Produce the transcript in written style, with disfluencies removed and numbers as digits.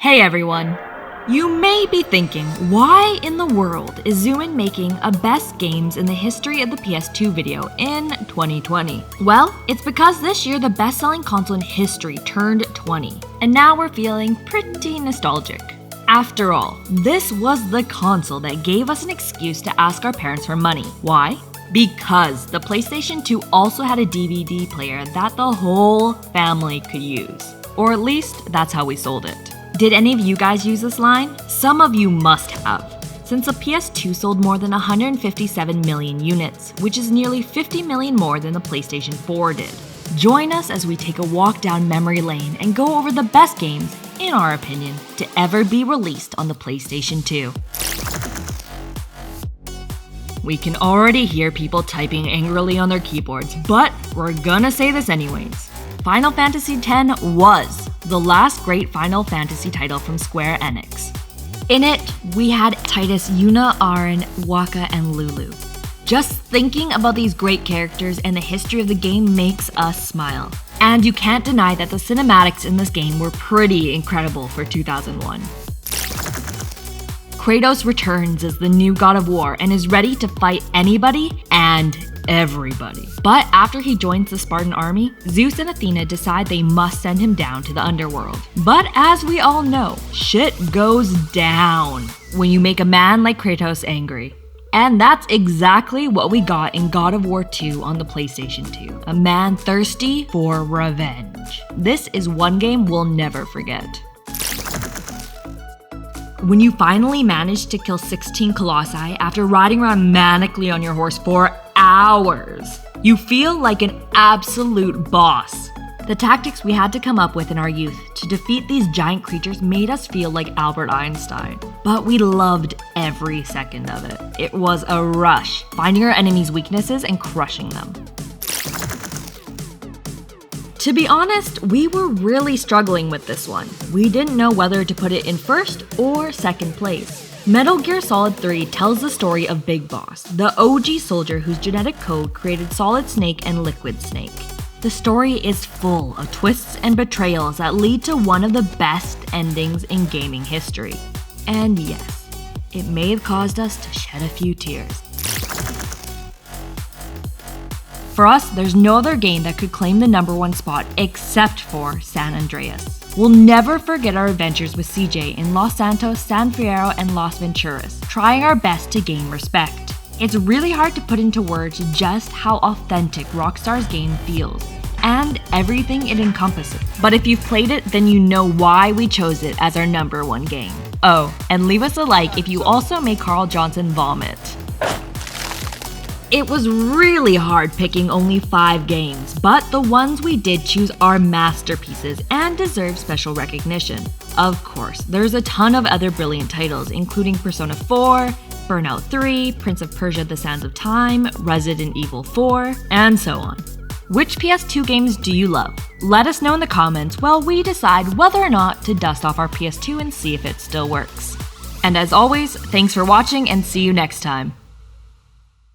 Hey everyone! You may be thinking, why in the world is Zoomin making a best games in the history of the PS2 video in 2020? Well, it's because this year the best-selling console in history turned 20, and now we're feeling pretty nostalgic. After all, this was the console that gave us an excuse to ask our parents for money. Why? Because the PlayStation 2 also had a DVD player that the whole family could use. Or at least, that's how we sold it. Did any of you guys use this line? Some of you must have, since the PS2 sold more than 157 million units, which is nearly 50 million more than the PlayStation 4 did. Join us as we take a walk down memory lane and go over the best games, in our opinion, to ever be released on the PlayStation 2. We can already hear people typing angrily on their keyboards, but we're gonna say this anyways. Final Fantasy X was the last great Final Fantasy title from Square Enix. In it, we had Titus, Yuna, Aaron, Waka, and Lulu. Just thinking about these great characters and the history of the game makes us smile. And you can't deny that the cinematics in this game were pretty incredible for 2001. Kratos returns as the new god of war and is ready to fight anybody and everybody. But after he joins the Spartan army, Zeus and Athena decide they must send him down to the underworld. But as we all know, shit goes down when you make a man like Kratos angry. And that's exactly what we got in God of War 2 on the PlayStation 2. A man thirsty for revenge. This is one game we'll never forget. When you finally manage to kill 16 Colossi after riding around manically on your horse for hours, you feel like an absolute boss. The tactics we had to come up with in our youth to defeat these giant creatures made us feel like Albert Einstein. But we loved every second of it. It was a rush, finding our enemies' weaknesses and crushing them. To be honest, we were really struggling with this one. We didn't know whether to put it in first or second place. Metal Gear Solid 3 tells the story of Big Boss, the OG soldier whose genetic code created Solid Snake and Liquid Snake. The story is full of twists and betrayals that lead to one of the best endings in gaming history. And yes, it may have caused us to shed a few tears. For us, there's no other game that could claim the #1 spot except for San Andreas. We'll never forget our adventures with CJ in Los Santos, San Fierro, and Las Venturas, trying our best to gain respect. It's really hard to put into words just how authentic Rockstar's game feels, and everything it encompasses. But if you've played it, then you know why we chose it as our #1 game. Oh, and leave us a like if you also make Carl Johnson vomit. It was really hard picking only 5 games, but the ones we did choose are masterpieces and deserve special recognition. Of course, there's a ton of other brilliant titles, including Persona 4, Burnout 3, Prince of Persia: The Sands of Time, Resident Evil 4, and so on. Which PS2 games do you love? Let us know in the comments while we decide whether or not to dust off our PS2 and see if it still works. And as always, thanks for watching and see you next time.